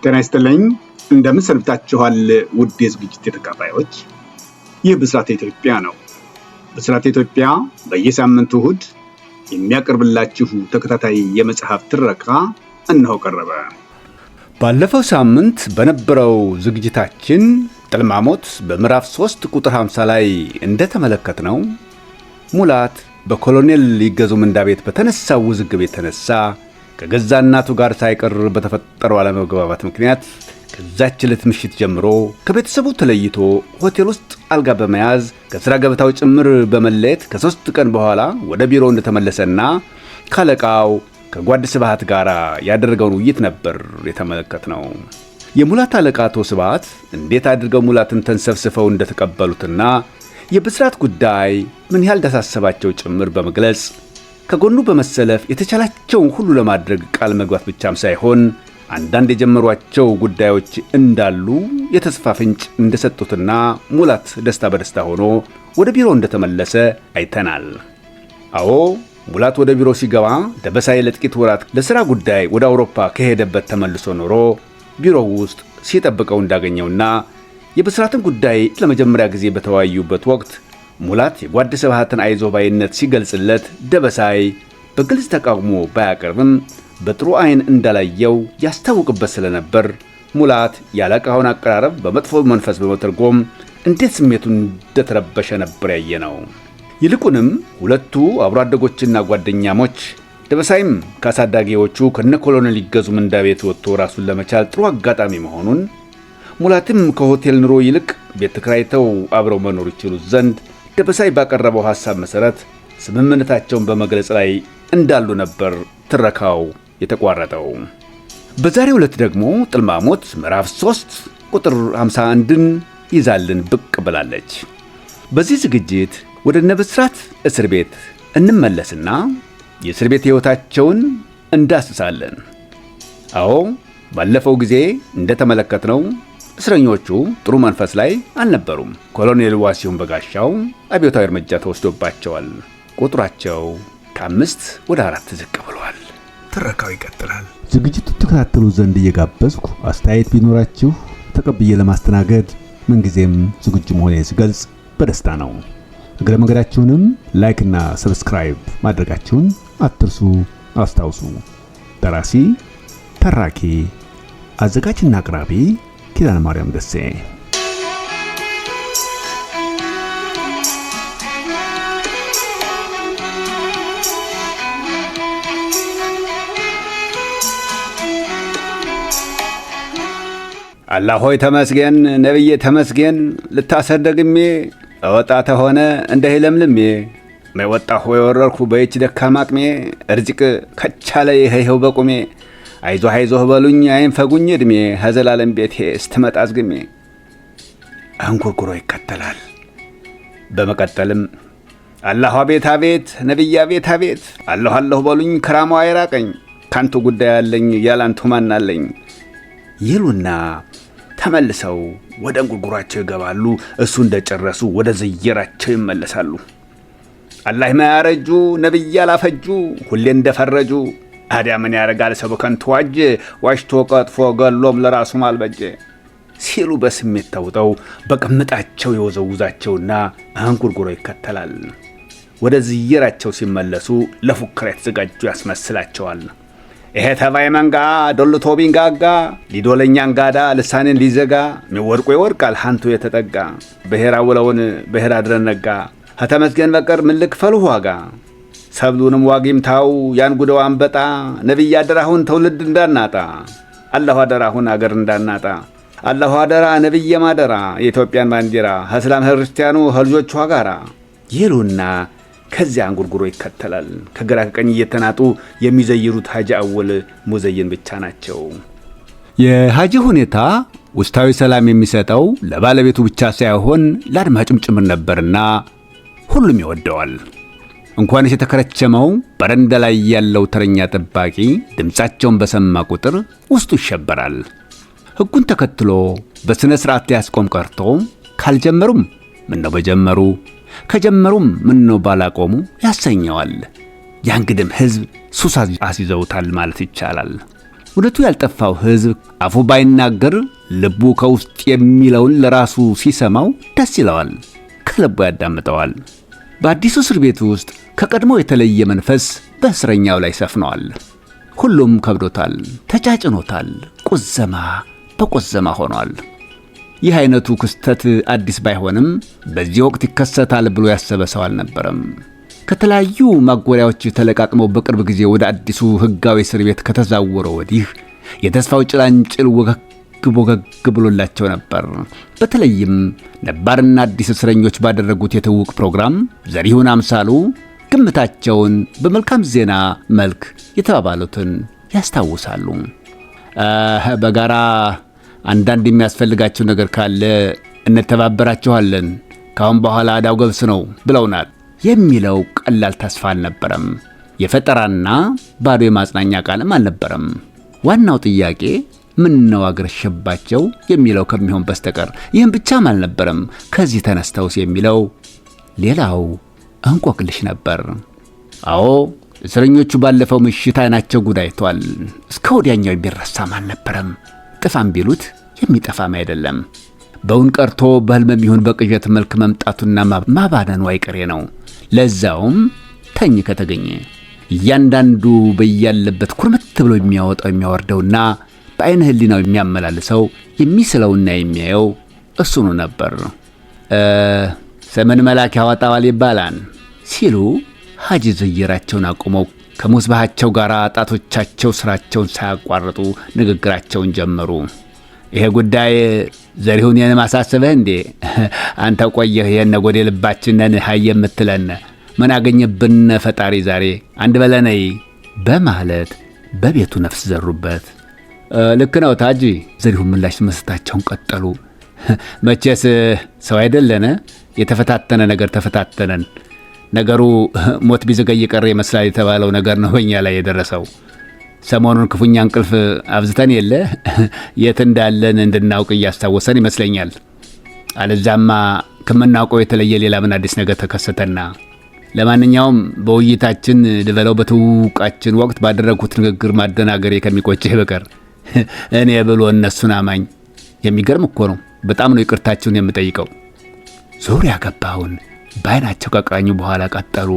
ጤና ይስጥልኝ እንደምን ሰንብታችኋል ውድ የዝግጅት ተከታታዮች። ይህ ብስራት ኢትዮጵያ ነው። ብስራት ኢትዮጵያ በየሳምንቱ እሁድ የሚያቀርብላችሁ ተከታታይ የመጽሐፍ ትረካ እነሆ ቀረበ። ባለፈው ሳምንት በነበረው ዝግጅታችን ጥልማሞት በምዕራፍ 3 ቁጥር 50 ላይ እንደተመለከትነው ሙላት በኮሎኔል ይገዙ ምንዳ ቤት በተነሳው ውዝግብ የተነሳ ከገዛ እናቱ ጋር ሳይቀር በተፈጠረው አለመግባባት ምክንያት ከዛች ዕለት ምሽት ጀምሮ ከቤተሰቡ ተለይቶ ሆቴል ውስጥ አልጋ በመያዝ ከሥራ ገበታው ጭምር በመለየት ከ3 ቀን በኋላ ወደ ቢሮ እንደተመለሰና ካለቃው ከጓድ ስብሃት ጋር ያደረገውን ውይይት ነበር የተመለከትነው። የሙላት አለቃ አቶ ስብሃት እንዴት አድርገው ሙላትን ተንሰፍስፈው እንደተቀበሉትና የብስራት ጉዳይ ምን ያህል እንዳሳሰባቸው ጭምር በመግለጽ ከጎኑ በመሰለፍ የተቻላቸውን ሁሉ ለማድረግ ቃል መግባት ብቻም ሳይሆን አንዳንድ የጀመሯቸው ጉዳዮች እንዳሉ የተስፋ ፍንጭ እንደሰጡትና ሙላት ደስታ በደስታ ሆኖ ወደ ቢሮ እንደተመለሰ አይተናል። አዎ ሙላት ወደ ቢሮ ሲገባ ደበሳይ ለጥቂት ወራት ለሥራ ጉዳይ ወደ አውሮፓ ከሄደበት ተመልሶ ኖሮ ቢሮው ውስጥ ሲጠብቀው እንዳገኘውና የብስራትን ጉዳይ ለመጀመሪያ ጊዜ በተወያዩበት ወቅት ሙላት የጓድ ስብሃትን አይዞህ ባይነት ሲገልጽለት ደበሳይ በግልጽ ተቃውሞ ባያቀርብም በጥሩ አይን እንዳላየው ያስታውቅበት ስለነበር ሙላት ያለቃውን አቀራረብ በመጥፎ መንፈስ በመተርጎም እንዴት ስሜቱን እንደተረበሸ ነበር ያየነው። ይልቁንም ሁለቱ አብሮ አደጎችና ጓደኛሞች ደበሳይም ከአሳዳጊዎቹ ከነ ኮሎኔል ይገዙ ምንዳ ቤት ወጥቶ ራሱን ለመቻል ጥሩ አጋጣሚ መሆኑን፣ ሙላትም ከሆቴል ኑሮ ይልቅ ቤት ተከራይተው አብረው መኖር ይችሉ ዘንድ ደበሳይ ባቀረበው ሐሳብ መሰረት ስምምነታቸውን በመግለጽ ላይ እንዳሉ ነበር ትረካው የተቋረጠው። በዛሬው ዕለት ደግሞ ጥልማሞት ምዕራፍ 3 ቁጥር 51ን ይዛልን ብቅ ብላለች። በዚህ ዝግጅት ወደ ብስራት እስር ቤት እንመለስና የእስር ቤት ሕይወታቸውን እንዳስሳለን። አዎ ባለፈው ጊዜ እንደተመለከትነው እስረኞቹ ጥሩ መንፈስ ላይ አልነበሩም። ኮሎኔል ዋሲሁን በጋሻው አብዮታዊ እርምጃ ተወስዶባቸዋል። ቁጥራቸው ከ5 ወደ 4 ዝቅ ብሏል። ትረካው ይቀጥላል። ዝግጅቱ ተከታተሉ ዘንድ እየጋበዝኩ አስተያየት ቢኖራችሁ ተቀብዬ ለማስተናገድ ምንጊዜም ዝግጁ መሆኔን ስገልጽ በደስታ ነው። እግረ መንገዳችሁንም ላይክና ሰብስክራይብ ማድረጋችሁን አትርሱ፣ አስታውሱ። ደራሲ ተራኪ አዘጋጅና አቅራቢ ኪዳነ ማርያም ደሴ። አላህ ሆይ ተመስገን፣ ነብዬ ተመስገን። ልታሰደግሜ እወጣ ተሆነ እንደ ለምልሜ መወጣሁ ወረርኩ በይች ደካማ አቅሜ እርዝቅ ከቻለ ይሄው በቁሜ አይዞህ አይዞህ በሉኝ አይንፈጉኝ እድሜ ሀዘላለም ቤቴ ስትመጣ አዝግሜ። አንጉርጉሮ ይከተላል። በመቀጠልም አላህ አቤት አቤት ነብይ አቤት አቤት አላህ አላህ በሉኝ ከራማው አይራቀኝ ካንቱ ጉዳይ አለኝ ያላንቱ ማናለኝ ይሉና ተመልሰው ወደ እንጉርጉሯቸው ይገባሉ። እሱ እንደጨረሱ ወደ ዝየራቸው ይመለሳሉ። አላህ ማያረጁ ነብይ ያላፈጁ ሁሌ እንደፈረጁ አዲያ ምን ያረጋል ሰው በከንቱ ዋሽቶ ቀጥፎ ገሎም ለራሱ ማልበጀ ሲሉ በስሜት ተውጠው በቅምጣቸው የወዘውዛቸውና አንጉርጉሮ ይከተላል። ወደ ዝየራቸው ሲመለሱ ለፉከራ የተዘጋጁ ያስመስላቸዋል። ይሄ ተባይ መንጋ ዶልቶ ቢንጋጋ ሊዶለኛ እንጋዳ ልሳኔን ሊዘጋ ሚወርቆ ይወርቃል ሃንቱ የተጠጋ ብሔራ ውለውን ብሔራ ድረነጋ ከተመስገን በቀር ምን ልክፈሉ ዋጋ ሰብሉንም ዋጊምታው ያን ጉደው አንበጣ ነብይ አደራሁን ትውልድ እንዳናጣ አላህ አደራሁን አገር እንዳናጣ አላህ አደራ ነብይ ማደራ የኢትዮጵያን ባንዲራ እስላም ክርስቲያኑ ልጆቿ ጋራ ይሉና ከዚያ አንጉርጉሮ ይከተላል። ከግራ ከቀኝ እየተናጡ የሚዘይሩት ሀጂ አወል ሙዘይን ብቻ ናቸው። የሀጂ ሁኔታ ውስጣዊ ሰላም የሚሰጠው ለባለቤቱ ብቻ ሳይሆን ለአድማጭም ጭምር ነበርና ሁሉም ይወደዋል። እንኳንስ የተከረቸመው በረንዳ ላይ ያለው ተረኛ ጠባቂ ድምጻቸውን በሰማ ቁጥር ውስጡ ይሸበራል። ሕጉን ተከትሎ በስነ ስርዓት ሊያስቆም ቀርቶ ካልጀመሩም ምን ነው በጀመሩ ከጀመሩም ምን ነው ባላቆሙ ያሰኘዋል። ያን ግድም ህዝብ ሱስ አስይዘውታል ማለት ይቻላል። እውነቱ ያልጠፋው ሕዝብ አፉ ባይናገር ልቡ ከውስጥ የሚለውን ለራሱ ሲሰማው ደስ ይለዋል፣ ከልቡ ያዳምጠዋል። በአዲሱ እስር ቤት ውስጥ ከቀድሞው የተለየ መንፈስ በእስረኛው ላይ ሰፍነዋል። ሁሉም ከብዶታል፣ ተጫጭኖታል፣ ቁዘማ በቁዘማ ሆኗል። ይህ አይነቱ ክስተት አዲስ ባይሆንም በዚህ ወቅት ይከሰታል ብሎ ያሰበ ሰው አልነበረም። ከተለያዩ ማጎሪያዎች ተለቃቅመው በቅርብ ጊዜ ወደ አዲሱ ሕጋዊ እስር ቤት ከተዛወረ ወዲህ የተስፋው ጭላንጭል ወገግ ብሎላቸው ነበር። በተለይም ነባርና አዲስ እስረኞች ባደረጉት የትውውቅ ፕሮግራም ዘሪሁን አምሳሉ ግምታቸውን በመልካም ዜና መልክ የተባባሉትን ያስታውሳሉ። በጋራ አንዳንድ የሚያስፈልጋቸው ነገር ካለ እንተባበራችኋለን፣ ካሁን በኋላ ዕዳው ገብስ ነው ብለውናል የሚለው ቀላል ተስፋ አልነበረም። የፈጠራና ባዶ የማጽናኛ ቃልም አልነበረም። ዋናው ጥያቄ ምን ነው አገረሸባቸው የሚለው ከሚሆን በስተቀር ይህም ብቻም አልነበረም። ከዚህ ተነስተውስ የሚለው ሌላው እንቆቅልሽ ነበር። አዎ እስረኞቹ ባለፈው ምሽት አይናቸው ጉዳይቷል። እስከ ወዲያኛው የሚረሳም አልነበረም። ጥፋም ቢሉት የሚጠፋም አይደለም። በውን ቀርቶ በህልም ይሁን በቅዠት መልክ መምጣቱና ማባነኑ አይቀሬ ነው። ለዛውም ተኝ ከተገኘ እያንዳንዱ በያለበት ኩርምት ብሎ የሚያወጣው የሚያወርደውና በአይነ ህሊናው የሚያመላልሰው የሚስለውና የሚያየው እሱኑ ነበር። ሰመን መላክ ያወጣዋል ይባላል ሲሉ ሐጂ ዘይራቸውን አቁመው ከሙስባሃቸው ጋር ጣቶቻቸው ስራቸውን ሳያቋርጡ ንግግራቸውን ጀመሩ። ይሄ ጉዳይ ዘሪሁን የኔ ማሳሰበህ እንዴ? አንተ ቆየህ የነ ጎዴ ልባችንን ሀይ የምትለን ምን አገኘብን ፈጣሪ ዛሬ አንድ በለነይ በማለት በቤቱ ነፍስ ዘሩበት። ልክ ነው ታጂ፣ ዘሪሁን ምላሽ መስጠታቸውን ቀጠሉ። መቼስ ሰው አይደለነ? የተፈታተነ ነገር ተፈታተነን። ነገሩ ሞት ቢዘገይ ቀረ ይመስላል የተባለው ነገር ነው በእኛ ላይ የደረሰው። ሰሞኑን ክፉኛ እንቅልፍ አብዝተን የለ የት እንዳለን እንድናውቅ እያስታወሰን ይመስለኛል። አለዛማ ከምናውቀው የተለየ ሌላ ምን አዲስ ነገር ተከሰተና። ለማንኛውም በውይይታችን ልበለው በትውውቃችን ወቅት ባደረግኩት ንግግር ማደናገሬ ከሚቆጭህ በቀር እኔ ብሎ እነሱን አማኝ። የሚገርም እኮ ነው። በጣም ነው ይቅርታችሁን የምጠይቀው። ዙሪያ ገባውን በአይናቸው ከቃኙ በኋላ ቀጠሉ።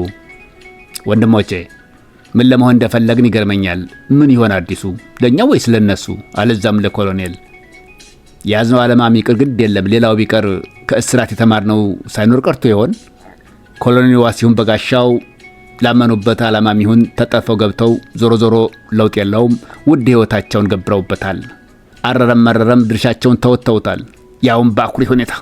ወንድሞቼ ምን ለመሆን እንደፈለግን ይገርመኛል። ምን ይሆን አዲሱ ለእኛ ወይስ ለነሱ? አለዛም ለኮሎኔል ያዝነው ዓለማም ይቅር ግድ የለም። ሌላው ቢቀር ከእስራት የተማርነው ሳይኖር ቀርቶ ይሆን? ኮሎኔል ዋሲሁን በጋሻው ላመኑበት ዓላማም ይሁን ተጠርፈው ገብተው ዞሮ ዞሮ ለውጥ የለውም። ውድ ሕይወታቸውን ገብረውበታል። አረረም መረረም ድርሻቸውን ተወጥተውታል። ያውም በአኩሪ ሁኔታ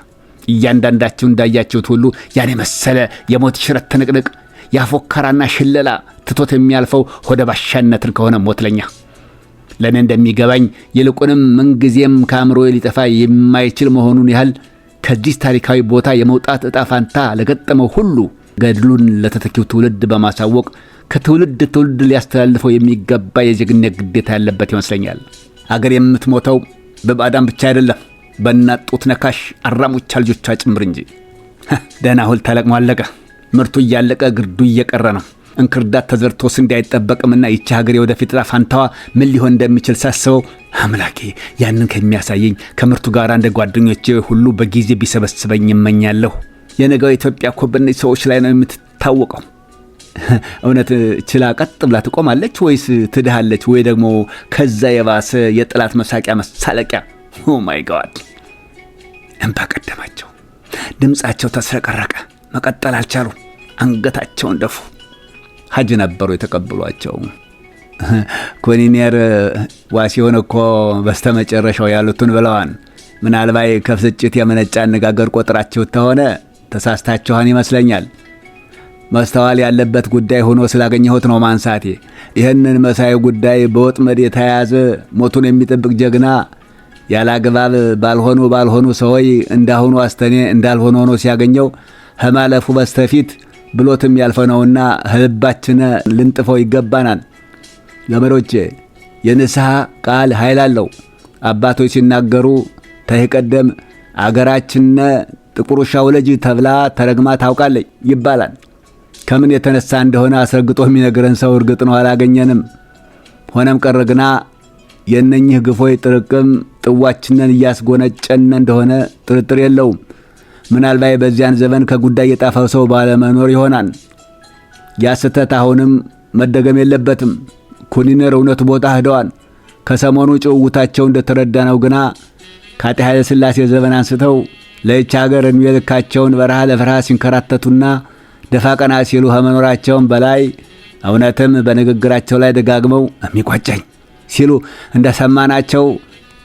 እያንዳንዳቸው እንዳያችሁት ሁሉ ያኔ መሰለ የሞት ሽረት ትንቅንቅ ያፎከራና ሽለላ ትቶት የሚያልፈው ሆደ ባሻነትን ከሆነ ሞትለኛ ለእኔ እንደሚገባኝ ይልቁንም ምንጊዜም ከአእምሮ ሊጠፋ የማይችል መሆኑን ያህል ከዚህ ታሪካዊ ቦታ የመውጣት ዕጣ ፋንታ ለገጠመው ሁሉ ገድሉን ለተተኪው ትውልድ በማሳወቅ ከትውልድ ትውልድ ሊያስተላልፈው የሚገባ የዜግነት ግዴታ ያለበት ይመስለኛል። አገር የምትሞተው በባዕዳን ብቻ አይደለም፣ በእናት ጡት ነካሽ አራሙቻ ልጆቿ ጭምር እንጂ። ደህና ሁል ተለቅሞ አለቀ። ምርቱ እያለቀ ግርዱ እየቀረ ነው። እንክርዳት ተዘርቶ ስንዴ አይጠበቅምና ይቺ ሀገር የወደፊት ዕጣ ፈንታዋ ምን ሊሆን እንደሚችል ሳስበው አምላኬ ያንን ከሚያሳየኝ ከምርቱ ጋር እንደ ጓደኞቼ ሁሉ በጊዜ ቢሰበስበኝ እመኛለሁ። የነገው ኢትዮጵያ እኮ በእነዚህ ሰዎች ላይ ነው የምትታወቀው። እውነት ችላ ቀጥ ብላ ትቆማለች ወይስ ትድሃለች? ወይ ደግሞ ከዛ የባሰ የጥላት መሳቂያ መሳለቂያ? ኦ ማይ ጋድ! እንባ ቀደማቸው። ድምፃቸው ተስረቀረቀ። መቀጠል አልቻሉ። አንገታቸውን ደፉ። ሐጂ ነበሩ የተቀበሏቸው። ኮሎኔል ዋሲሁን እኮ በስተመጨረሻው ያሉትን ብለዋን። ምናልባት ከፍስጭት የመነጫ አነጋገር ቆጥራችሁ ተሆነ ተሳስታችኋን ይመስለኛል። ማስተዋል ያለበት ጉዳይ ሆኖ ስላገኘሁት ነው ማንሳቴ። ይህንን መሳይ ጉዳይ በወጥመድ የተያዘ ሞቱን የሚጠብቅ ጀግና ያላግባብ ባልሆኑ ሰዎች እንዳሁኑ አስተኔ እንዳልሆነ ሆኖ ሲያገኘው ከማለፉ በስተፊት ብሎትም ያልፈነውና ህልባችን ልንጥፈው ይገባናል። ዘመዶቼ የንስሐ ቃል ኃይል አለው። አባቶች ሲናገሩ ተይቀደም አገራችን ጥቁር ውሻው ልጅ ተብላ ተረግማ ታውቃለች ይባላል። ከምን የተነሳ እንደሆነ አስረግጦ የሚነግረን ሰው እርግጥ ነው አላገኘንም። ሆነም ቀረ ግና የእነኝህ ግፎች ጥርቅም ጥዋችንን እያስጎነጨን እንደሆነ ጥርጥር የለውም። ምናልባት በዚያን ዘመን ከጉዳይ የጣፈው ሰው ባለመኖር ይሆናል። ያ ስህተት አሁንም መደገም የለበትም። ኩኒነር እውነቱ ቦታ ሄደዋል። ከሰሞኑ ጭውውታቸው እንደተረዳነው ግና ከአጤ ኃይለ ሥላሴ ዘመን አንስተው ለይህች ሀገር ዕድሜ ልካቸውን በረሃ ለበረሃ ሲንከራተቱና ደፋ ቀና ሲሉ ከመኖራቸውም በላይ እውነትም በንግግራቸው ላይ ደጋግመው የሚቆጨኝ ሲሉ እንደሰማናቸው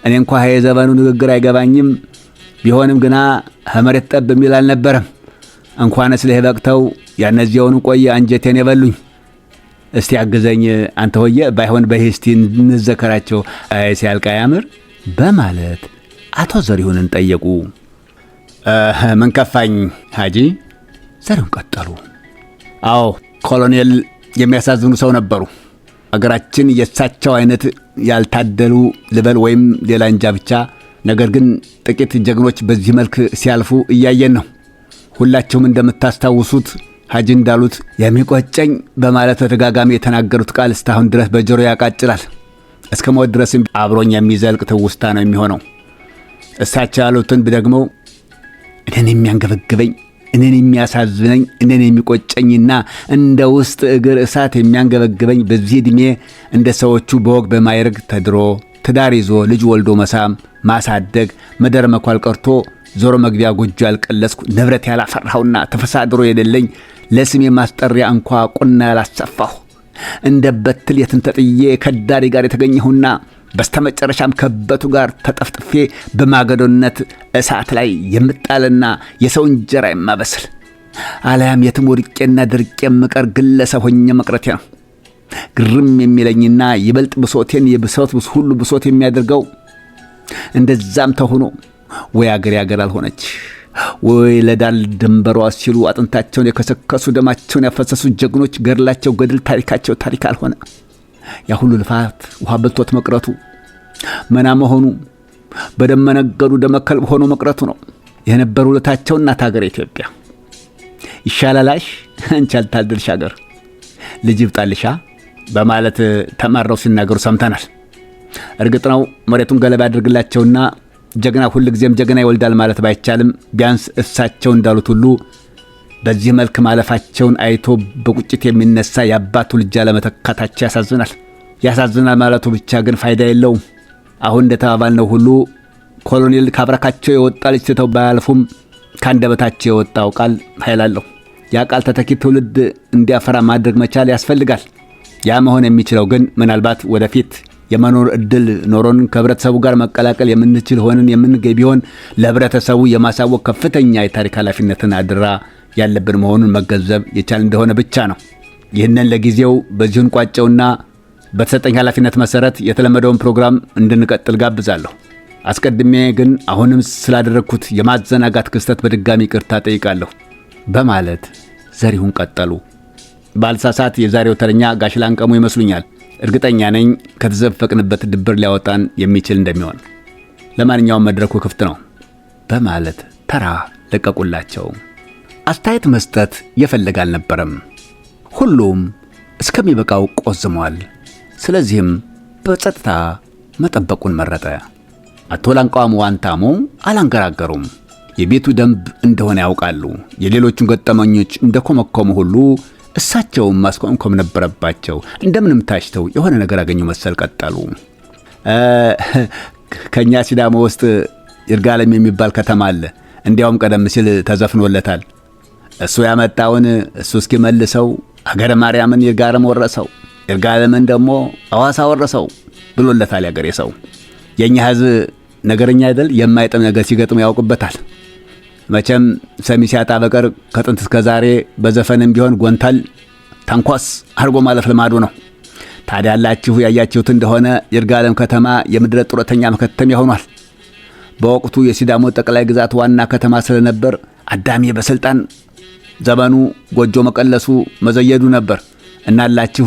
እኔ እንኳ የዘመኑ ንግግር አይገባኝም፣ ቢሆንም ግና ከመሬት ጠብ የሚል አልነበረም። እንኳንስ ለህ በቅተው ያነዚያውን ቆየ አንጀቴን የበሉኝ። እስቲ አግዘኝ አንተ ሆየ፣ ባይሆን በሂስቲ እንዘከራቸው ሲያልቃ ያምር በማለት አቶ ዘሪሁንን ጠየቁ። ምን ከፋኝ ሀጂ? ዘሪሁን ቀጠሉ። አዎ ኮሎኔል የሚያሳዝኑ ሰው ነበሩ። አገራችን የእሳቸው አይነት ያልታደሉ ልበል ወይም ሌላ እንጃ ብቻ፣ ነገር ግን ጥቂት ጀግኖች በዚህ መልክ ሲያልፉ እያየን ነው። ሁላችሁም እንደምታስታውሱት ሀጂ እንዳሉት የሚቆጨኝ በማለት በተደጋጋሚ የተናገሩት ቃል እስካሁን ድረስ በጆሮ ያቃጭላል። እስከ ሞት ድረስም አብሮኝ የሚዘልቅ ትውስታ ነው የሚሆነው። እሳቸው ያሉትን ብደግመው እኔን የሚያንገበግበኝ፣ እኔን የሚያሳዝነኝ፣ እኔን የሚቆጨኝና እንደ ውስጥ እግር እሳት የሚያንገበግበኝ በዚህ ዕድሜ እንደ ሰዎቹ በወግ በማይረግ ተድሮ ትዳር ይዞ ልጅ ወልዶ መሳም ማሳደግ መደር መኳል ቀርቶ ዞሮ መግቢያ ጎጆ ያልቀለስኩ ንብረት ያላፈራሁና ተፈሳድሮ የሌለኝ ለስሜ ማስጠሪያ እንኳ ቁና ያላሰፋሁ እንደ በትል የትንተጥዬ ከዳሪ ጋር የተገኘሁና በስተመጨረሻም ከበቱ ጋር ተጠፍጥፌ በማገዶነት እሳት ላይ የምጣልና የሰው እንጀራ የማበስል አለያም የትም ወድቄና ድርቄ የምቀር ግለሰብ ሆኜ መቅረቴ ነው። ግርም የሚለኝና ይበልጥ ብሶቴን የብሶት ሁሉ ብሶት የሚያደርገው እንደዛም ተሆኖ ወይ አገር አልሆነች፣ ወይ ለዳር ድንበሯ ሲሉ አጥንታቸውን የከሰከሱ ደማቸውን ያፈሰሱ ጀግኖች ገድላቸው ገድል ታሪካቸው ታሪክ አልሆነ። ያ ሁሉ ልፋት ውሃ በልቶት መቅረቱ መና መሆኑ በደመነገዱ ደመከልብ ሆኖ መቅረቱ ነው የነበሩ ውለታቸው። እናት ሀገር ኢትዮጵያ ይሻላላሽ አንቺ ያልታደልሽ ሀገር ልጅ ይብጣልሻ በማለት ተማረው ሲናገሩ ሰምተናል። እርግጥ ነው መሬቱን ገለባ ያድርግላቸውና ጀግና ሁሉ ጊዜም ጀግና ይወልዳል ማለት ባይቻልም ቢያንስ እሳቸው እንዳሉት ሁሉ በዚህ መልክ ማለፋቸውን አይቶ በቁጭት የሚነሳ የአባቱ ልጅ አለመተካታቸው ያሳዝናል ማለቱ ብቻ ግን ፋይዳ የለውም። አሁን እንደተባባልነው ሁሉ ኮሎኔል ካብራካቸው የወጣ ልጅ ትተው ባያልፉም ከአንደበታቸው የወጣው ቃል ኃይል አለው። ያ ቃል ተተኪ ትውልድ እንዲያፈራ ማድረግ መቻል ያስፈልጋል። ያ መሆን የሚችለው ግን ምናልባት ወደፊት የመኖር እድል ኖሮን ከህብረተሰቡ ጋር መቀላቀል የምንችል ሆነን የምንገኝ ቢሆን ለህብረተሰቡ የማሳወቅ ከፍተኛ የታሪክ ኃላፊነትን አድራ ያለብን መሆኑን መገንዘብ የቻል እንደሆነ ብቻ ነው። ይህንን ለጊዜው በዚሁን ቋጨውና በተሰጠኝ ኃላፊነት መሰረት የተለመደውን ፕሮግራም እንድንቀጥል ጋብዛለሁ። አስቀድሜ ግን አሁንም ስላደረግኩት የማዘናጋት ክስተት በድጋሚ ይቅርታ ጠይቃለሁ በማለት ዘሪሁን ቀጠሉ። ባልሳሳት የዛሬው ተረኛ ጋሽ ላንቀሙ ይመስሉኛል። እርግጠኛ ነኝ ከተዘፈቅንበት ድብር ሊያወጣን የሚችል እንደሚሆን። ለማንኛውም መድረኩ ክፍት ነው በማለት ተራ ለቀቁላቸው። አስተያየት መስጠት የፈለገ አልነበረም። ሁሉም እስከሚበቃው ቆዝሟል። ስለዚህም በጸጥታ መጠበቁን መረጠ። አቶ ላንቃሙ ዋንታሞ አላንገራገሩም። የቤቱ ደንብ እንደሆነ ያውቃሉ። የሌሎቹን ገጠመኞች እንደኮመኮሙ ሁሉ እሳቸውም ማስቆምኮም ነበረባቸው። እንደምንም ታሽተው የሆነ ነገር አገኙ መሰል ቀጠሉ። ከኛ ሲዳሞ ውስጥ ይርጋለም የሚባል ከተማ አለ። እንዲያውም ቀደም ሲል ተዘፍኖለታል። እሱ ያመጣውን እሱ እስኪመልሰው አገረ ማርያምን ይርጋለም ወረሰው፣ ይርጋለምን ደግሞ አዋሳ ወረሰው ብሎለታል ያገሬ ሰው። የኛ ሕዝብ ነገረኛ አይደል? የማይጥም ነገር ሲገጥም ያውቅበታል። መቼም ሰሚ ሲያጣ በቀር ከጥንት እስከ ዛሬ በዘፈንም ቢሆን ጎንታል ታንኳስ አርጎ ማለፍ ልማዱ ነው። ታዲያ ያላችሁ ያያችሁት እንደሆነ ይርጋለም ከተማ የምድረ ጡረተኛ መከተሚያ ሆኗል። በወቅቱ የሲዳሞ ጠቅላይ ግዛት ዋና ከተማ ስለነበር አዳሜ በስልጣን ዘመኑ ጎጆ መቀለሱ መዘየዱ ነበር። እናላችሁ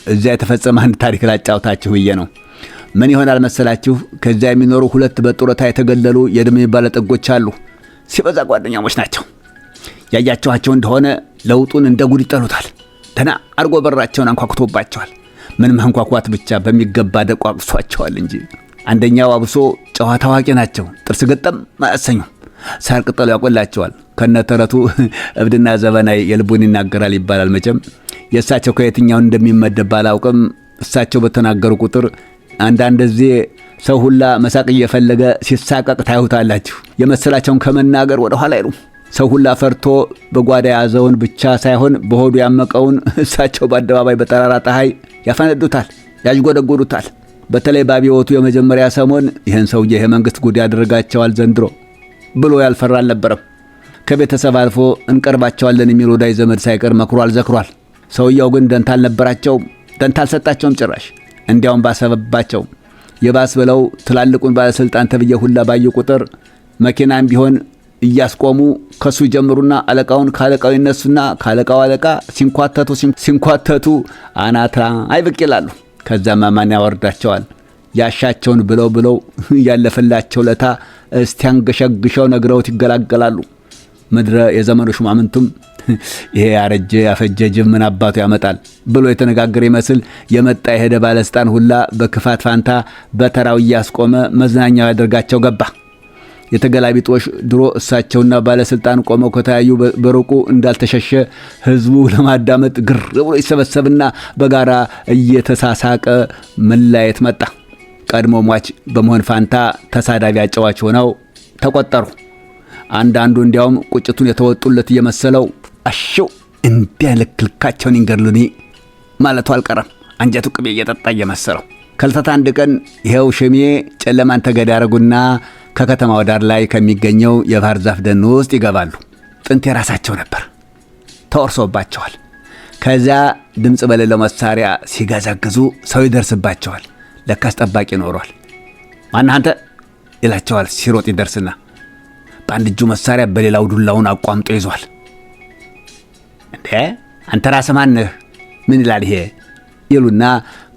እዚያ የተፈጸመ አንድ ታሪክ ላጫውታችሁ ብዬ ነው። ምን ይሆናል መሰላችሁ? ከዚያ የሚኖሩ ሁለት በጡረታ የተገለሉ የዕድሜ ባለጠጎች አሉ። ሲበዛ ጓደኛሞች ናቸው። ያያችኋቸው እንደሆነ ለውጡን እንደ ጉድ ይጠሉታል። ደህና አርጎ በራቸውን አንኳኩቶባቸዋል። ምን ማንኳኳት ብቻ በሚገባ ደቋቅሷቸዋል እንጂ። አንደኛው አብሶ ጨዋታ አዋቂ ናቸው። ጥርስ ገጠም አያሰኙም። ሳር ቅጠሉ ያቆላቸዋል። ከነተረቱ እብድና ዘበናይ የልቡን ይናገራል ይባላል። መቼም የእሳቸው ከየትኛው እንደሚመደብ ባላውቅም እሳቸው በተናገሩ ቁጥር አንዳንድ ጊዜ ሰው ሁላ መሳቅ እየፈለገ ሲሳቀቅ ታዩታላችሁ። የመሰላቸውን ከመናገር ወደ ኋላ አይሉም። ሰው ሁላ ፈርቶ በጓዳ የያዘውን ብቻ ሳይሆን በሆዱ ያመቀውን እሳቸው በአደባባይ በጠራራ ፀሐይ ያፈነዱታል፣ ያጅጎደጎዱታል። በተለይ በአብዮቱ የመጀመሪያ ሰሞን ይህን ሰውዬ የመንግስት ጉድ ያደረጋቸዋል ዘንድሮ ብሎ ያልፈራ አልነበረም። ከቤተሰብ አልፎ እንቀርባቸዋለን የሚል ወዳጅ ዘመድ ሳይቀር መክሯል፣ ዘክሯል። ሰውየው ግን ደንታ አልነበራቸውም፣ ደንታ አልሰጣቸውም ጭራሽ። እንዲያውም ባሰበባቸው። የባስ ብለው ትላልቁን ባለስልጣን ተብዬ ሁላ ባዩ ቁጥር መኪናም ቢሆን እያስቆሙ ከሱ ጀምሩና አለቃውን ካለቃው ይነሱና ካለቃው አለቃ ሲንኳተቱ አናታ አይብቅ ይላሉ። ከዛማ ማን ያወርዳቸዋል? ያሻቸውን ብለው ያለፈላቸው ለታ እስቲያንገሸግሸው ነግረውት ይገላገላሉ። ምድረ የዘመኑ ሹማምንቱም ይሄ ያረጀ ያፈጀ ጅብ ምን አባቱ ያመጣል ብሎ የተነጋገረ ይመስል የመጣ የሄደ ባለስልጣን ሁላ በክፋት ፋንታ በተራው እያስቆመ መዝናኛው ያደርጋቸው ገባ። የተገላቢጦሽ ድሮ እሳቸውና ባለስልጣን ቆመው ከተያዩ በሩቁ እንዳልተሸሸ ህዝቡ ለማዳመጥ ግር ብሎ ይሰበሰብና በጋራ እየተሳሳቀ መላየት መጣ። ቀድሞ ሟች በመሆን ፋንታ ተሳዳቢ አጫዋች ሆነው ተቆጠሩ። አንዳንዱ እንዲያውም ቁጭቱን የተወጡለት እየመሰለው አሽው እንዲያለክልካቸውን ይንገርሉኒ ማለቱ አልቀረም። አንጀቱ ቅቤ እየጠጣ እየመሰለው ከልተታ አንድ ቀን ይሄው ሽሜ ጨለማን ተገዳ ያረጉና ከከተማው ዳር ላይ ከሚገኘው የባህር ዛፍ ደን ውስጥ ይገባሉ። ጥንት የራሳቸው ነበር፣ ተወርሶባቸዋል። ከዚያ ድምፅ በሌለው መሳሪያ ሲጋዛግዙ ሰው ይደርስባቸዋል። ለካስ ጠባቂ ኖሯል። ማን አንተ ይላቸዋል። ሲሮጥ ይደርስና በአንድ እጁ መሳሪያ በሌላው ዱላውን አቋምጦ ይዟል። እንዴ አንተ ራስህ ማንህ? ምን ይላል ይሄ ይሉና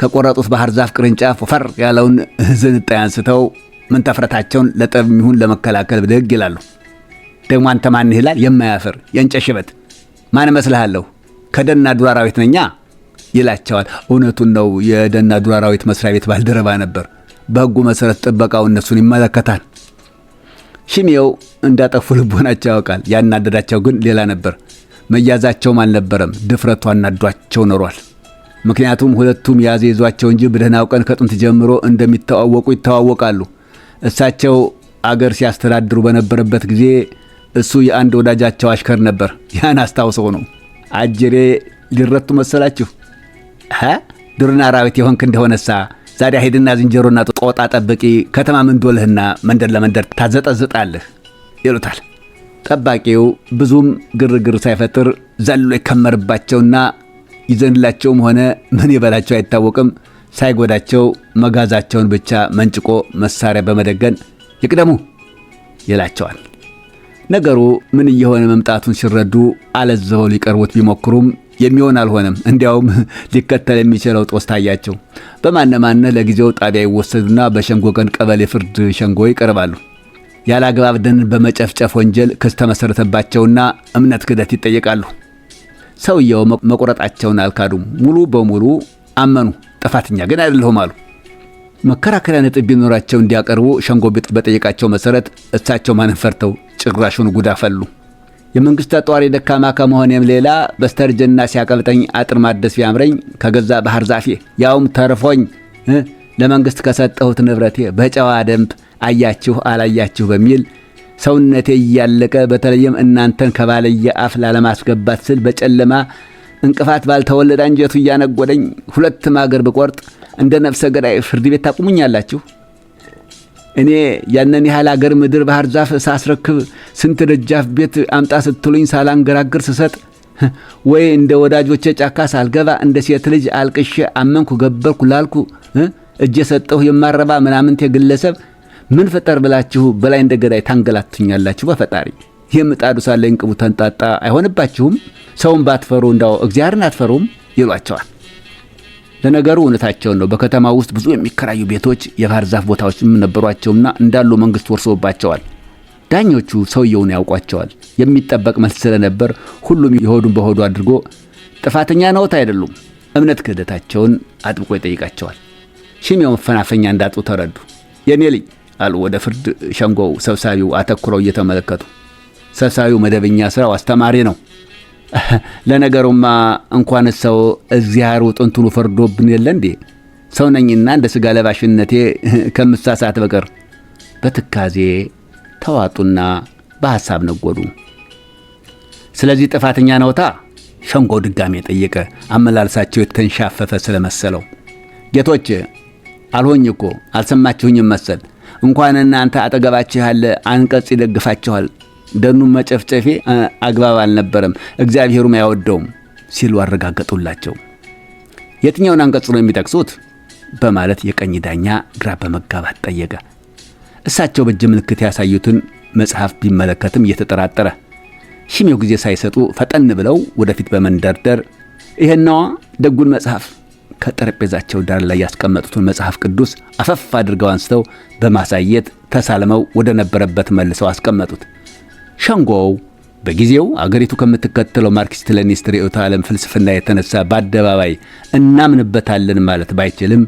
ከቆረጡት ባህር ዛፍ ቅርንጫፍ ወፈር ያለውን ዝንጣይ አንስተው ምን ተፍረታቸውን ለጠብ ይሁን ለመከላከል ብድግ ይላሉ። ደግሞ አንተ ማንህ ይላል የማያፍር የእንጨት ሽበት። ማን መስልሃለሁ? ከደንና ዱር አራዊት ነኛ ይላቸዋል። እውነቱን ነው። የደንና ዱር አራዊት መስሪያ ቤት ባልደረባ ነበር። በሕጉ መሰረት ጥበቃው እነሱን ይመለከታል። ሽሜው እንዳጠፉ ልቦናቸው ያውቃል። ያናደዳቸው ግን ሌላ ነበር። መያዛቸውም አልነበረም። ድፍረቱ አናዷቸው ኖሯል። ምክንያቱም ሁለቱም ያዘ ይዟቸው እንጂ በደህናው ቀን ከጥንት ጀምሮ እንደሚተዋወቁ ይተዋወቃሉ። እሳቸው አገር ሲያስተዳድሩ በነበረበት ጊዜ እሱ የአንድ ወዳጃቸው አሽከር ነበር። ያን አስታውሰው ነው። አጅሬ ሊረቱ መሰላችሁ? ዱርና አራዊት የሆንክ እንደሆነሳ ዛዲያ ሄድና ዝንጀሮና ጦጣ ጠብቂ፣ ከተማ ምንዶልህና መንደር ለመንደር ታዘጠዝጣለህ ይሉታል። ጠባቂው ብዙም ግርግር ሳይፈጥር ዘሎ ይከመርባቸውና ይዘንላቸውም ሆነ ምን ይበላቸው አይታወቅም። ሳይጎዳቸው መጋዛቸውን ብቻ መንጭቆ መሳሪያ በመደገን ይቅደሙ ይላቸዋል። ነገሩ ምን እየሆነ መምጣቱን ሲረዱ አለዘው ሊቀርቡት ቢሞክሩም የሚሆን አልሆነም። እንዲያውም ሊከተል የሚችለው ጦስ ታያቸው። በማነማነ ለጊዜው ጣቢያ ይወሰዱና በሸንጎ ቀን ቀበሌ ፍርድ ሸንጎ ይቀርባሉ። ያለ አግባብ ደን በመጨፍጨፍ ወንጀል ክስ ተመሰረተባቸውና እምነት ክህደት ይጠየቃሉ። ሰውየው መቆረጣቸውን አልካዱም። ሙሉ በሙሉ አመኑ። ጥፋተኛ ግን አይደለሁም አሉ። መከራከሪያ ነጥብ ቢኖራቸው እንዲያቀርቡ ሸንጎ ቤት በጠየቃቸው መሰረት እሳቸው ማንን ፈርተው ጭራሹን ጉድ አፈሉ። የመንግስት ጧሪ ደካማ ከመሆኔም ሌላ በስተርጅና ሲያቀብጠኝ አጥር ማደስ ቢያምረኝ ከገዛ ባህር ዛፌ ያውም ተርፎኝ ለመንግስት ከሰጠሁት ንብረቴ በጨዋ ደንብ አያችሁ አላያችሁ በሚል ሰውነቴ እያለቀ በተለይም እናንተን ከባለየ አፍ ላለማስገባት ስል በጨለማ እንቅፋት ባልተወለደ አንጀቱ እያነጎደኝ ሁለት ማገር ብቆርጥ እንደ ነፍሰ ገዳይ ፍርድ ቤት ታቁሙኛላችሁ? እኔ ያንን ያህል አገር ምድር ባህር ዛፍ ሳስረክብ ስንት ደጃፍ ቤት አምጣ ስትሉኝ ሳላንገራግር ስሰጥ ወይ እንደ ወዳጆቼ ጫካ ሳልገባ እንደ ሴት ልጅ አልቅሼ አመንኩ ገበርኩ ላልኩ እጄ ሰጠሁ የማረባ ምናምንቴ ግለሰብ ምን ፍጠር ብላችሁ በላይ እንደ ገዳይ ታንገላቱኛላችሁ? በፈጣሪ የምጣዱ ሳለ እንቅቡ ተንጣጣ አይሆንባችሁም? ሰውን ባትፈሩ እንዳው እግዚአብሔርን አትፈሩም ይሏቸዋል። ለነገሩ እውነታቸውን ነው። በከተማ ውስጥ ብዙ የሚከራዩ ቤቶች የባህር ዛፍ ቦታዎችም ነበሯቸውና እንዳሉ መንግስት ወርሶባቸዋል። ዳኞቹ ሰውየውን ያውቋቸዋል። የሚጠበቅ መልስ ስለነበር ሁሉም የሆዱን በሆዱ አድርጎ ጥፋተኛ ነዎት አይደሉም እምነት ክህደታቸውን አጥብቆ ይጠይቃቸዋል። ሽሜው መፈናፈኛ እንዳጡ ተረዱ። የኔ ልጅ አሉ ወደ ፍርድ ሸንጎው ሰብሳቢው አተኩረው እየተመለከቱ። ሰብሳቢው መደበኛ ስራው አስተማሪ ነው። ለነገሩማ እንኳን ሰው እግዚአብሔር ጥንቱን ፈርዶብን የለ እንዴ? ሰው ነኝና እንደ ስጋ ለባሽነቴ ከምሳሳት በቀር። በትካዜ ተዋጡና በሐሳብ ነጎዱ። ስለዚህ ጥፋተኛ ነውታ? ሸንጎው ድጋሜ ጠየቀ፣ አመላልሳቸው የተንሻፈፈ ስለመሰለው። ጌቶች አልሆኝ እኮ አልሰማችሁኝም መሰል። እንኳን እናንተ አጠገባችሁ ያለ አንቀጽ ይደግፋችኋል። ደኑን መጨፍጨፌ አግባብ አልነበረም፣ እግዚአብሔሩም አይወደውም ሲሉ አረጋገጡላቸው። የትኛውን አንቀጽ ነው የሚጠቅሱት? በማለት የቀኝ ዳኛ ግራ በመጋባት ጠየቀ። እሳቸው በእጅ ምልክት ያሳዩትን መጽሐፍ ቢመለከትም እየተጠራጠረ፣ ሽሜው ጊዜ ሳይሰጡ ፈጠን ብለው ወደፊት በመንደርደር ይሄናዋ ደጉን መጽሐፍ ከጠረጴዛቸው ዳር ላይ ያስቀመጡትን መጽሐፍ ቅዱስ አፈፍ አድርገው አንስተው በማሳየት ተሳልመው ወደ ነበረበት መልሰው አስቀመጡት። ሸንጎው በጊዜው አገሪቱ ከምትከተለው ማርክሲስት ሌኒኒስት ርዕዮተ ዓለም ፍልስፍና የተነሳ በአደባባይ እናምንበታለን ማለት ባይችልም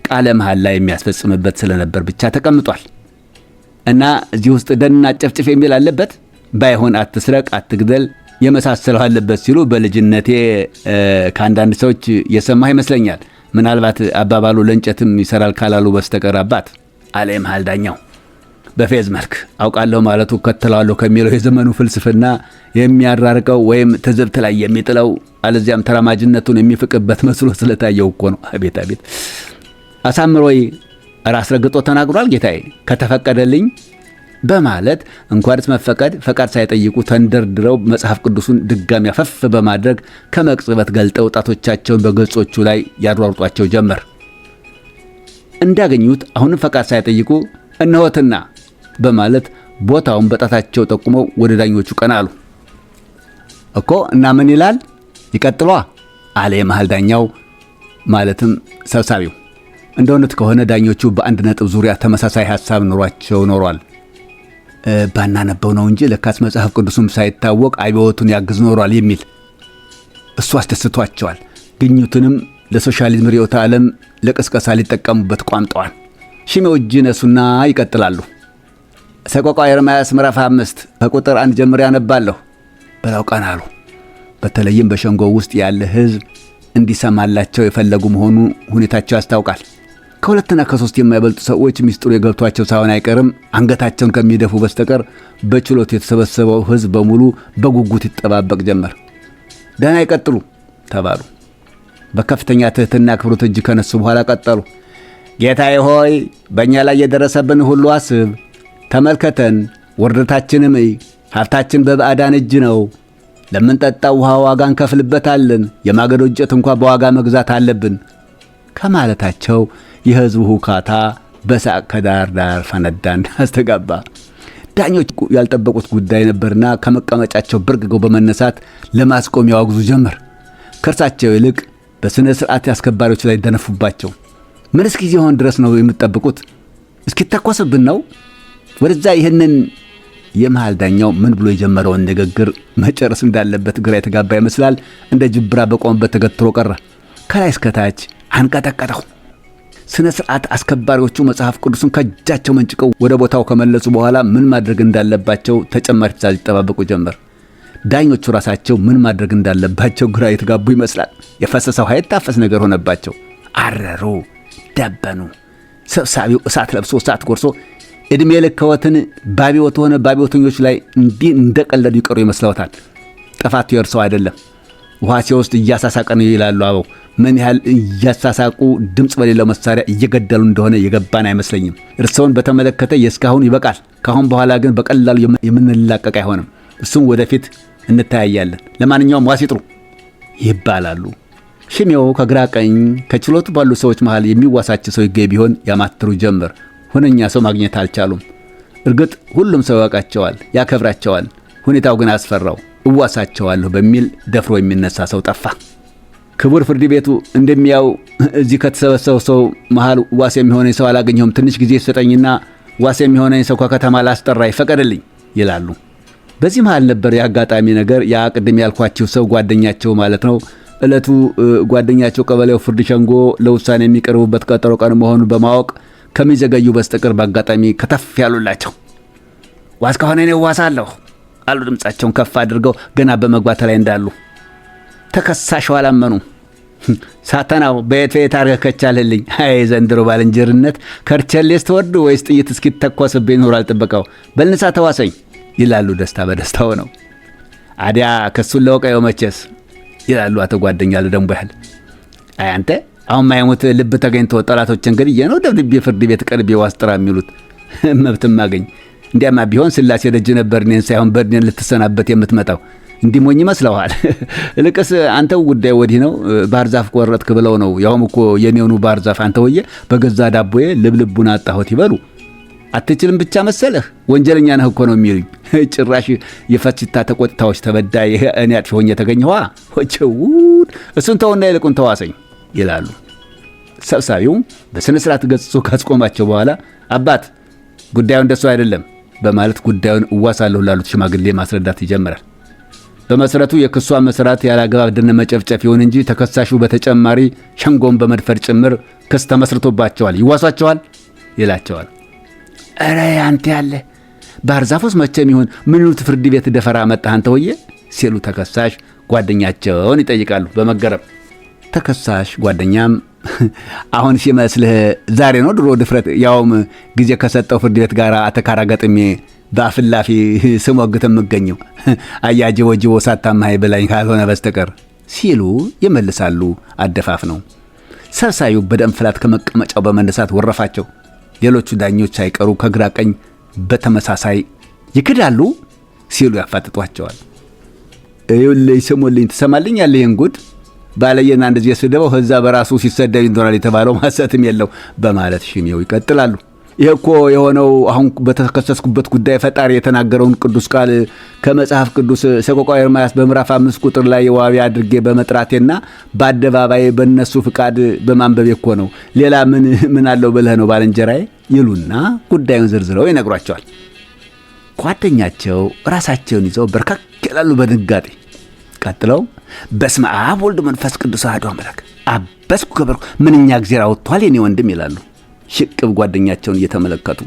ቃለ መሐላ የሚያስፈጽምበት ስለነበር ብቻ ተቀምጧል እና እዚህ ውስጥ ደንና ጨፍጭፍ የሚል አለበት፣ ባይሆን አትስረቅ፣ አትግደል የመሳሰለው አለበት ሲሉ በልጅነቴ ከአንዳንድ ሰዎች የሰማህ ይመስለኛል። ምናልባት አባባሉ ለእንጨትም ይሰራል ካላሉ በስተቀር አባት አለ የመሃል ዳኛው በፌዝ መልክ። አውቃለሁ ማለቱ ከተላለሁ ከሚለው የዘመኑ ፍልስፍና የሚያራርቀው ወይም ትዝብት ላይ የሚጥለው አለዚያም ተራማጅነቱን የሚፍቅበት መስሎ ስለታየው እኮ ነው። አቤት አቤት! አሳምሮይ ራስ ረግጦ ተናግሯል ጌታዬ፣ ከተፈቀደልኝ በማለት እንኳንስ መፈቀድ ፈቃድ ሳይጠይቁ ተንደርድረው መጽሐፍ ቅዱሱን ድጋሚ አፈፍ በማድረግ ከመቅጽበት ገልጠው ጣቶቻቸውን በገጾቹ ላይ ያሯሩጧቸው ጀመር። እንዳገኙት አሁንም ፈቃድ ሳይጠይቁ እነሆትና በማለት ቦታውን በጣታቸው ጠቁመው ወደ ዳኞቹ ቀና አሉ። እኮ እና ምን ይላል? ይቀጥሏ አለ የመሃል ዳኛው ማለትም ሰብሳቢው። እንደ እውነት ከሆነ ዳኞቹ በአንድ ነጥብ ዙሪያ ተመሳሳይ ሐሳብ ኖሯቸው ኖሯል። ባናነበው ነው እንጂ ለካስ መጽሐፍ ቅዱስም ሳይታወቅ አብዮቱን ያግዝ ኖሯል የሚል እሱ አስደስቷቸዋል። ግኙትንም ለሶሻሊዝም ርዕዮተ ዓለም ለቅስቀሳ ሊጠቀሙበት ቋምጠዋል። ሽሜው እጅ ነሱና ይቀጥላሉ። ሰቆቃወ ኤርምያስ ምዕራፍ 5 ከቁጥር 1 ጀምሬ ያነባለሁ ብለው ቀና አሉ። በተለይም በሸንጎው ውስጥ ያለ ሕዝብ እንዲሰማላቸው የፈለጉ መሆኑ ሁኔታቸው ያስታውቃል። ከሁለትና ከሶስት የማይበልጡ ሰዎች ሚስጥሩ የገብቷቸው ሳይሆን አይቀርም አንገታቸውን ከሚደፉ በስተቀር በችሎት የተሰበሰበው ሕዝብ በሙሉ በጉጉት ይጠባበቅ ጀመር። ደህና ይቀጥሉ ተባሉ። በከፍተኛ ትሕትና አክብሮት እጅ ከነሱ በኋላ ቀጠሉ። ጌታዬ ሆይ በእኛ ላይ የደረሰብን ሁሉ አስብ፣ ተመልከተን፣ ውርደታችንም እይ። ሀብታችን በባዕዳን እጅ ነው። ለምንጠጣው ውሃ ዋጋ እንከፍልበታለን። የማገዶ እንጨት እንኳ በዋጋ መግዛት አለብን ከማለታቸው የሕዝቡ ሁካታ በሳቅ ከዳር ዳር ፈነዳና አስተጋባ። ዳኞች ያልጠበቁት ጉዳይ ነበርና ከመቀመጫቸው በርግገው በመነሳት ለማስቆም ያወግዙ ጀመር። ከእርሳቸው ይልቅ በሥነ ሥርዓት አስከባሪዎች ላይ ደነፉባቸው። ምን እስኪ ሆን ድረስ ነው የምትጠብቁት? እስኪተኮስብን ነው? ወደዛ ይህንን የመሃል ዳኛው ምን ብሎ የጀመረውን ንግግር መጨረስ እንዳለበት ግራ የተጋባ ይመስላል። እንደ ጅብራ በቆመበት ተገትሮ ቀረ። ከላይ እስከታች አንቀጠቀጠው። ስነ ስርዓት አስከባሪዎቹ መጽሐፍ ቅዱስን ከእጃቸው መንጭቀው ወደ ቦታው ከመለሱ በኋላ ምን ማድረግ እንዳለባቸው ተጨማሪ ትዕዛዝ ይጠባበቁ ጀመር። ዳኞቹ ራሳቸው ምን ማድረግ እንዳለባቸው ግራ የተጋቡ ይመስላል። የፈሰሰው ኃይል ታፈስ ነገር ሆነባቸው። አረሩ፣ ደበኑ። ሰብሳቢው እሳት ለብሶ እሳት ጎርሶ እድሜ ልከወትን ባቢዎት ሆነ ባቢዎተኞች ላይ እንዲህ እንደቀለዱ ይቀሩ ይመስለውታል። ጥፋቱ የእርሰው አይደለም። ውሃ ሲወስድ እያሳሳቀ ነው ይላሉ አበው። ምን ያህል እያሳሳቁ ድምፅ በሌለው መሳሪያ እየገደሉ እንደሆነ የገባን አይመስለኝም። እርሰውን በተመለከተ የእስካሁን ይበቃል። ካሁን በኋላ ግን በቀላሉ የምንላቀቅ አይሆንም። እሱም ወደፊት እንተያያለን። ለማንኛውም ዋስ ይጥሩ ይባላሉ። ሽሜው ከግራ ቀኝ ከችሎቱ ባሉ ሰዎች መሃል የሚዋሳቸው ሰው ይገኝ ቢሆን ያማትሩ ጀመር። ሁነኛ ሰው ማግኘት አልቻሉም። እርግጥ ሁሉም ሰው ያውቃቸዋል፣ ያከብራቸዋል። ሁኔታው ግን አስፈራው። እዋሳቸዋለሁ በሚል ደፍሮ የሚነሳ ሰው ጠፋ። ክቡር ፍርድ ቤቱ እንደሚያው እዚህ ከተሰበሰበው ሰው መሃል ዋስ የሚሆነኝ ሰው አላገኘሁም። ትንሽ ጊዜ ሰጠኝና ዋስ የሚሆነኝ ሰው ከከተማ ላስጠራ ይፈቀድልኝ ይላሉ። በዚህ መሃል ነበር የአጋጣሚ ነገር ያ ቅድም ያልኳችሁ ሰው ጓደኛቸው ማለት ነው ዕለቱ ጓደኛቸው ቀበሌው ፍርድ ሸንጎ ለውሳኔ የሚቀርቡበት ቀጠሮ ቀን መሆኑን በማወቅ ከሚዘገዩ በስተቀር በአጋጣሚ ከተፍ ያሉላቸው። ዋስ ከሆነ እኔ ዋሳለሁ አሉ ድምፃቸውን ከፍ አድርገው ገና በመግባት ላይ እንዳሉ። ተከሳሹ አላመኑ። ሳተናው በየት አድርገህ ከቻልልኝ? አይ ዘንድሮ ባልንጀርነት ከርቸሌስ ተወዱ ወይስ ጥይት እስኪተኮስብኝ ኖሯል ጥበቃው? በልንሳ ተዋሰኝ ይላሉ ደስታ በደስታ ሆነው። አዲያ ከሱን ለወቀየው መቼስ ይላሉ አቶ ጓደኛ ለደንቡ ያህል። አይ አንተ አሁን ማይሞት ልብ ተገኝቶ ጠላቶችን ገድዬ ነው ደብድቤ ፍርድ ቤት ቀርቤ ዋስጥራ የሚሉት? መብትም አገኝ። እንዲያማ ቢሆን ስላሴ ደጅ ነበር እኔን ሳይሆን በእድኔን ልትሰናበት የምትመጣው። እንዲሞኝ ይመስለዋል? ልቅስ አንተው ጉዳይ ወዲህ ነው። ባህር ዛፍ ቆረጥክ ብለው ነው። ያውም እኮ የኔውኑ ባህር ዛፍ አንተ ወየ በገዛ ዳቦዬ ልብልቡን አጣሁት ይበሉ። አትችልም ብቻ መሰለህ? ወንጀለኛ ነህ እኮ ነው የሚሉኝ። ጭራሽ የፈሲታ ተቆጥታዎች ተበዳይ እኔ አጥፊ ሆኜ ተገኘኋ። ወቸውድ እሱን ተውና ይልቁን ተዋሰኝ ይላሉ። ሰብሳቢው በስነ ስርዓት ገጽጾ ካስቆማቸው በኋላ አባት ጉዳዩ እንደሱ አይደለም በማለት ጉዳዩን እዋሳለሁ ላሉት ሽማግሌ ማስረዳት ይጀምራል። በመሰረቱ የክሷ መሰረት ያላግባብ ደን መጨፍጨፍ ይሁን እንጂ ተከሳሹ በተጨማሪ ሸንጎን በመድፈር ጭምር ክስ ተመስርቶባቸዋል። ይዋሷቸዋል ይላቸዋል። ኧረ አንተ ያለ ባህር ዛፉስ መቼም ይሁን ምን ይሉት ፍርድ ቤት ደፈራ መጣህ አንተ ወየ ሲሉ ተከሳሽ ጓደኛቸውን ይጠይቃሉ በመገረም። ተከሳሽ ጓደኛም አሁን ሲመስልህ ዛሬ ነው ድሮ ድፍረት ያውም ጊዜ ከሰጠው ፍርድ ቤት ጋር አተካራ ገጥሜ በአፍላፊ ስሞግት የምገኘው አያጅ ወጅቦ ሳታማይ በላኝ ካልሆነ በስተቀር ሲሉ ይመልሳሉ። አደፋፍ ነው። ሰብሳዩ በደም ፍላት ከመቀመጫው በመነሳት ወረፋቸው። ሌሎቹ ዳኞች ሳይቀሩ ከግራ ቀኝ በተመሳሳይ ይክዳሉ ሲሉ ያፋጥጧቸዋል። ይኸውልህ ስሙልኝ፣ ትሰማልኝ ያለ ይህን ጉድ ባለየና እንደዚህ ስደበው ህዛ በራሱ ሲሰደብ ይኖራል የተባለው ማሰትም የለው በማለት ሽሜው ይቀጥላሉ። ይሄ እኮ የሆነው አሁን በተከሰስኩበት ጉዳይ ፈጣሪ የተናገረውን ቅዱስ ቃል ከመጽሐፍ ቅዱስ ሰቆቃወ ኤርምያስ በምዕራፍ 5 ቁጥር ላይ ዋቢ አድርጌ በመጥራቴና በአደባባይ በእነሱ ፍቃድ በማንበቤ እኮ ነው። ሌላ ምን አለው ብለህ ነው ባልንጀራዬ ይሉና ጉዳዩን ዝርዝረው ይነግሯቸዋል። ጓደኛቸው ራሳቸውን ይዘው በርከክ ይላሉ በድንጋጤ። ቀጥለው በስመ አብ ወልድ መንፈስ ቅዱስ አሐዱ አምላክ አበስኩ ከበርኩ ምንኛ እግዚአብሔር አውጥቷል የኔ ወንድም ይላሉ ሽቅብ ጓደኛቸውን እየተመለከቱ።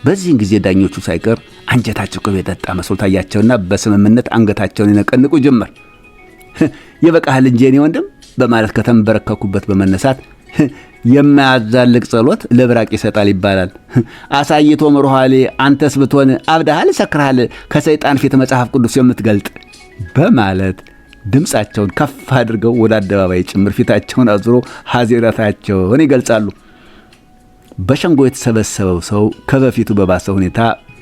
በዚህን ጊዜ ዳኞቹ ሳይቀር አንጀታቸው ቅቤ የጠጣ መስሎ ታያቸውና በስምምነት አንገታቸውን ይነቀንቁ ጀመር። ይበቃሃል እንጂ የኔ ወንድም በማለት ከተንበረከኩበት በመነሳት የማያዛልቅ ጸሎት ለብራቅ ይሰጣል ይባላል። አሳይቶ መርኋሌ አንተስ ብትሆን አብዳሃል፣ ሰክረሃል፣ ከሰይጣን ፊት መጽሐፍ ቅዱስ የምትገልጥ በማለት ድምፃቸውን ከፍ አድርገው ወደ አደባባይ ጭምር ፊታቸውን አዙሮ ሐዘኔታቸውን ይገልጻሉ። በሸንጎ የተሰበሰበው ሰው ከበፊቱ በባሰ ሁኔታ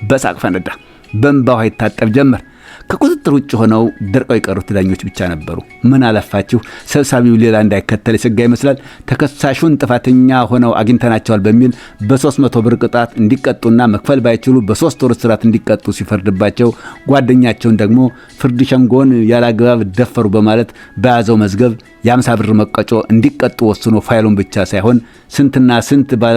በሳቅ ፈነዳ። በእንባው ይታጠብ ጀመር። ከቁጥጥር ውጭ ሆነው ደርቀው የቀሩት ዳኞች ብቻ ነበሩ። ምን አለፋችሁ ሰብሳቢው ሌላ እንዳይከተል የሰጋ ይመስላል። ተከሳሹን ጥፋተኛ ሆነው አግኝተናቸዋል በሚል በ300 ብር ቅጣት እንዲቀጡና መክፈል ባይችሉ በ3 ወር እስራት እንዲቀጡ ሲፈርድባቸው ጓደኛቸውን ደግሞ ፍርድ ሸንጎን ያላግባብ ደፈሩ በማለት በያዘው መዝገብ የ50 ብር መቀጮ እንዲቀጡ ወስኖ ፋይሉን ብቻ ሳይሆን ስንትና ስንት ባለ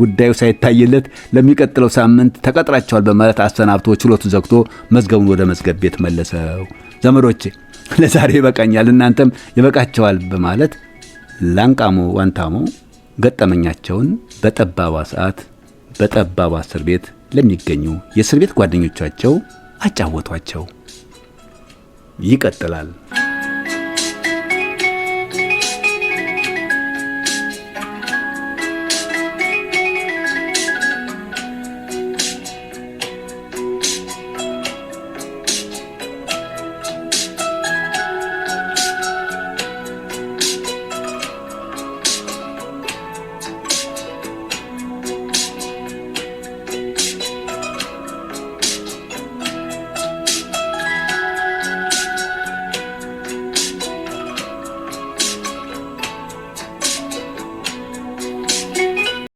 ጉዳዩ ሳይታይለት ለሚቀጥለው ሳምንት ተቀጥራቸዋል በማለት አሰናብቶ ችሎቱ ዘግቶ መዝገቡን ወደ መዝገብ ቤት መለሰው። ዘመዶቼ ለዛሬ ይበቃኛል፣ እናንተም ይበቃቸዋል በማለት ላንቃሞ ዋንታሞ ገጠመኛቸውን በጠባቧ ሰዓት በጠባቧ እስር ቤት ለሚገኙ የእስር ቤት ጓደኞቻቸው አጫወቷቸው። ይቀጥላል።